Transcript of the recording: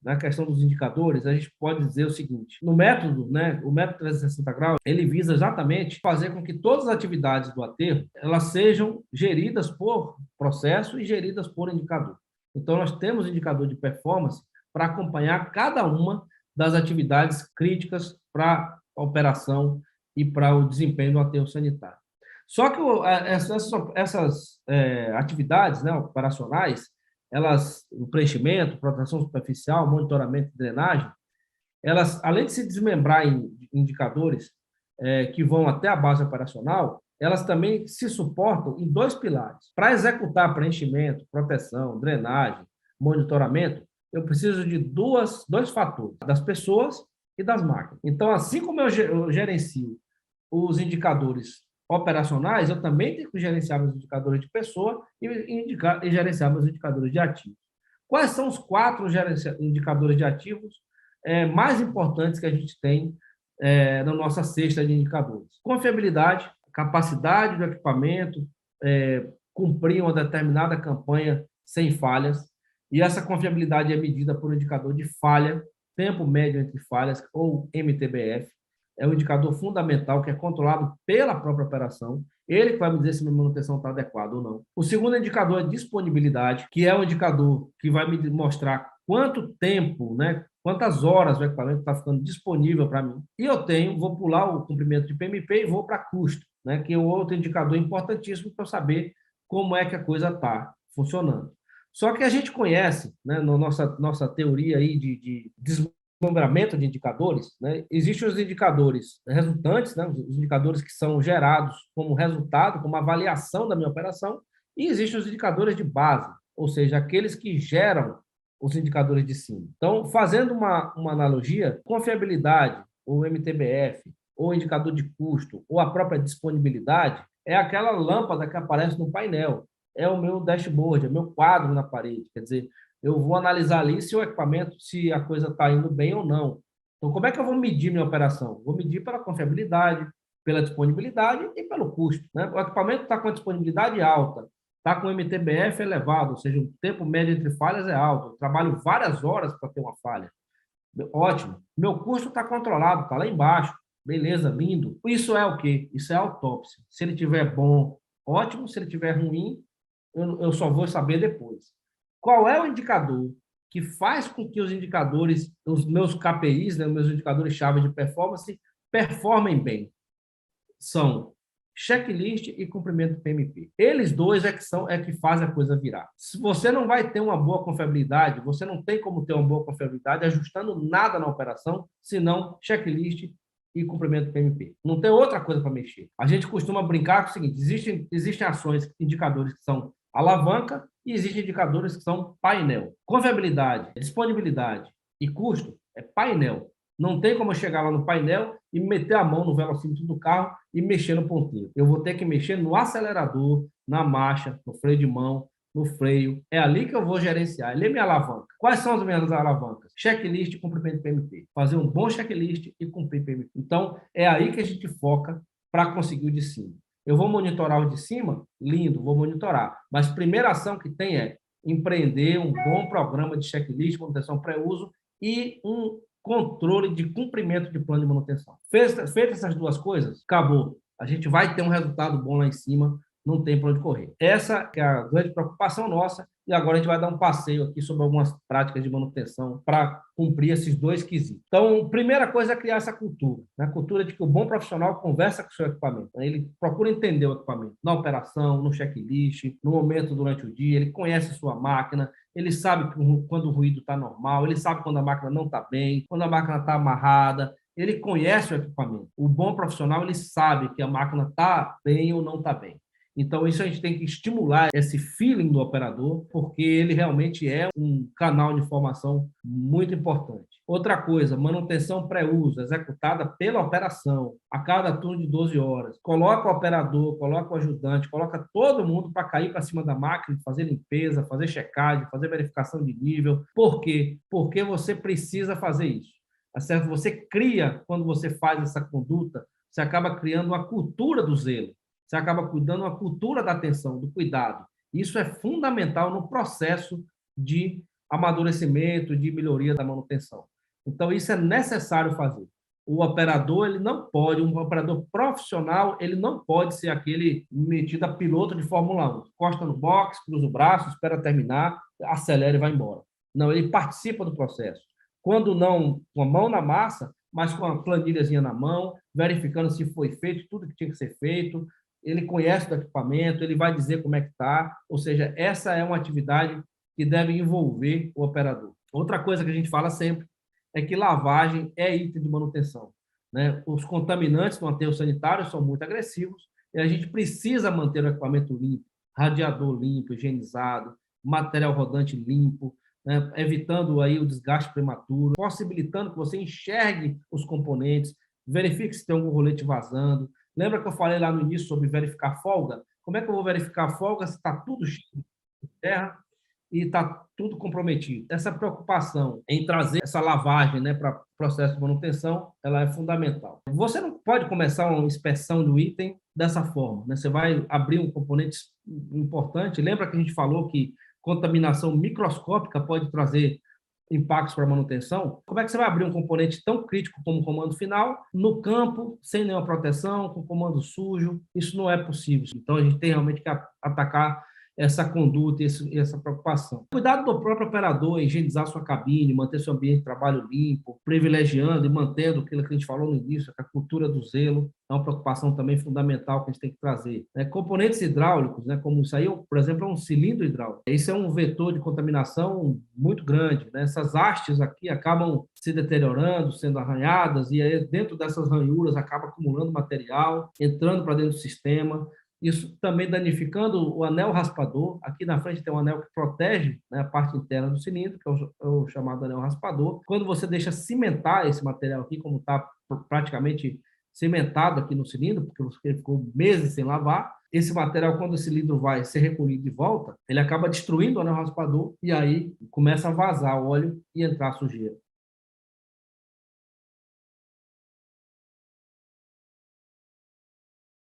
na questão dos indicadores, a gente pode dizer o seguinte: no método, né, o método 360 graus, ele visa exatamente fazer com que todas as atividades do aterro elas sejam geridas por processo e geridas por indicador. Então, nós temos indicador de performance para acompanhar cada uma das atividades críticas para a operação e para o desempenho do aterro sanitário. Só que essas atividades, né, operacionais, elas, o preenchimento, proteção superficial, monitoramento e drenagem, elas, além de se desmembrar em indicadores que vão até a base operacional, elas também se suportam em dois pilares. Para executar preenchimento, proteção, drenagem, monitoramento, eu preciso de dois fatores, das pessoas e das máquinas. Então, assim como eu gerencio os indicadores operacionais, eu também tenho que gerenciar meus indicadores de pessoa e gerenciar meus indicadores de ativos. Quais são os quatro indicadores de ativos mais importantes que a gente tem na nossa cesta de indicadores? Confiabilidade, capacidade do equipamento, cumprir uma determinada campanha sem falhas, e essa confiabilidade é medida por um indicador de falha, tempo médio entre falhas, ou MTBF. É um indicador fundamental que é controlado pela própria operação. Ele que vai me dizer se a minha manutenção está adequada ou não. O segundo indicador é disponibilidade, que é um indicador que vai me mostrar quanto tempo, né, quantas horas o equipamento está ficando disponível para mim. E vou pular o cumprimento de PMP e vou para custo, né, que é outro indicador importantíssimo para eu saber como é que a coisa está funcionando. Só que a gente conhece, né, na nossa teoria aí de desmembramento de indicadores, né, existem os indicadores resultantes, né, os indicadores que são gerados como resultado, como avaliação da minha operação, e existem os indicadores de base, ou seja, aqueles que geram os indicadores de cima. Então, fazendo uma analogia, confiabilidade, ou MTBF, ou indicador de custo, ou a própria disponibilidade, é aquela lâmpada que aparece no painel, é o meu dashboard, é o meu quadro na parede. Quer dizer, eu vou analisar ali se o equipamento, se a coisa está indo bem ou não. Então, como é que eu vou medir minha operação? Vou medir pela confiabilidade, pela disponibilidade e pelo custo, né? O equipamento está com a disponibilidade alta, está com o MTBF elevado, ou seja, o tempo médio entre falhas é alto. Eu trabalho várias horas para ter uma falha. Ótimo. Meu custo está controlado, está lá embaixo. Beleza, lindo. Isso é o quê? Isso é autópsia. Se ele tiver bom, ótimo. Se ele tiver ruim, eu só vou saber depois. Qual é o indicador que faz com que os indicadores, os meus KPIs, né, meus indicadores-chave de performance, performem bem? São checklist e cumprimento do PMP. Eles dois que fazem a coisa virar. Se você não vai ter uma boa confiabilidade, você não tem como ter uma boa confiabilidade ajustando nada na operação, senão checklist e cumprimento do PMP. Não tem outra coisa para mexer. A gente costuma brincar com o seguinte: existem ações, indicadores que são alavanca e existem indicadores que são painel. Confiabilidade, disponibilidade e custo é painel. Não tem como eu chegar lá no painel e meter a mão no velocímetro do carro e mexer no ponteiro. Eu vou ter que mexer no acelerador, na marcha, no freio de mão, no freio. É ali que eu vou gerenciar. Ele é minha alavanca. Quais são as minhas alavancas? Checklist e cumprimento PMP. Fazer um bom checklist e cumprir PMP. Então, é aí que a gente foca para conseguir o de cima. Eu vou monitorar o de cima? Lindo, vou monitorar. Mas a primeira ação que tem é empreender um bom programa de checklist, manutenção pré-uso e um controle de cumprimento de plano de manutenção. Feitas essas duas coisas, acabou. A gente vai ter um resultado bom lá em cima, não tem para onde correr. Essa é a grande preocupação nossa, e agora a gente vai dar um passeio aqui sobre algumas práticas de manutenção para cumprir esses dois quesitos. Então, primeira coisa é criar essa cultura, né? A cultura de que o bom profissional conversa com o seu equipamento, né? Ele procura entender o equipamento na operação, no checklist, no momento durante o dia, ele conhece sua máquina, ele sabe quando o ruído está normal, ele sabe quando a máquina não está bem, quando a máquina está amarrada, ele conhece o equipamento. O bom profissional, ele sabe que a máquina está bem ou não está bem. Então, isso a gente tem que estimular esse feeling do operador, porque ele realmente é um canal de informação muito importante. Outra coisa, manutenção pré-uso, executada pela operação, a cada turno de 12 horas. Coloca o operador, coloca o ajudante, coloca todo mundo para cair para cima da máquina, fazer limpeza, fazer checagem, fazer verificação de nível. Por quê? Porque você precisa fazer isso. Tá certo? Você cria, quando você faz essa conduta, você acaba criando uma cultura do zelo. Você acaba cuidando uma cultura da atenção, do cuidado. Isso é fundamental no processo de amadurecimento, de melhoria da manutenção. Então, isso é necessário fazer. O operador, ele não pode, um operador profissional, ele não pode ser aquele metido a piloto de Fórmula 1. Encosta no box, cruza o braço, espera terminar, acelera e vai embora. Não, ele participa do processo. Quando não com a mão na massa, mas com a planilhazinha na mão, verificando se foi feito tudo que tinha que ser feito, ele conhece do equipamento, ele vai dizer como é que está, ou seja, essa é uma atividade que deve envolver o operador. Outra coisa que a gente fala sempre é que lavagem é item de manutenção, né? Os contaminantes no aterro sanitário são muito agressivos e a gente precisa manter o equipamento limpo, radiador limpo, higienizado, material rodante limpo, né? Evitando aí o desgaste prematuro, possibilitando que você enxergue os componentes, verifique se tem algum rolete vazando. Lembra que eu falei lá no início sobre verificar folga? Como é que eu vou verificar a folga se está tudo cheio de terra e está tudo comprometido? Essa preocupação em trazer essa lavagem, né, para o processo de manutenção, ela é fundamental. Você não pode começar uma inspeção do item dessa forma, né? Você vai abrir um componente importante. Lembra que a gente falou que contaminação microscópica pode trazer impactos para a manutenção? Como é que você vai abrir um componente tão crítico como o comando final no campo, sem nenhuma proteção, com comando sujo? Isso não é possível. Então, a gente tem realmente que atacar essa conduta e essa preocupação. Cuidado do próprio operador, higienizar sua cabine, manter seu ambiente de trabalho limpo, privilegiando e mantendo aquilo que a gente falou no início, a cultura do zelo, é uma preocupação também fundamental que a gente tem que trazer. Componentes hidráulicos, né, como isso aí, por exemplo, é um cilindro hidráulico. Isso é um vetor de contaminação muito grande, né? Essas hastes aqui acabam se deteriorando, sendo arranhadas, e aí dentro dessas ranhuras acaba acumulando material, entrando para dentro do sistema. Isso também danificando o anel raspador. Aqui na frente tem um anel que protege, né, a parte interna do cilindro, que é o chamado anel raspador. Quando você deixa cimentar esse material aqui, como está praticamente cimentado aqui no cilindro, porque você ficou meses sem lavar, esse material, quando o cilindro vai ser recolhido de volta, ele acaba destruindo o anel raspador e aí começa a vazar óleo e entrar sujeira.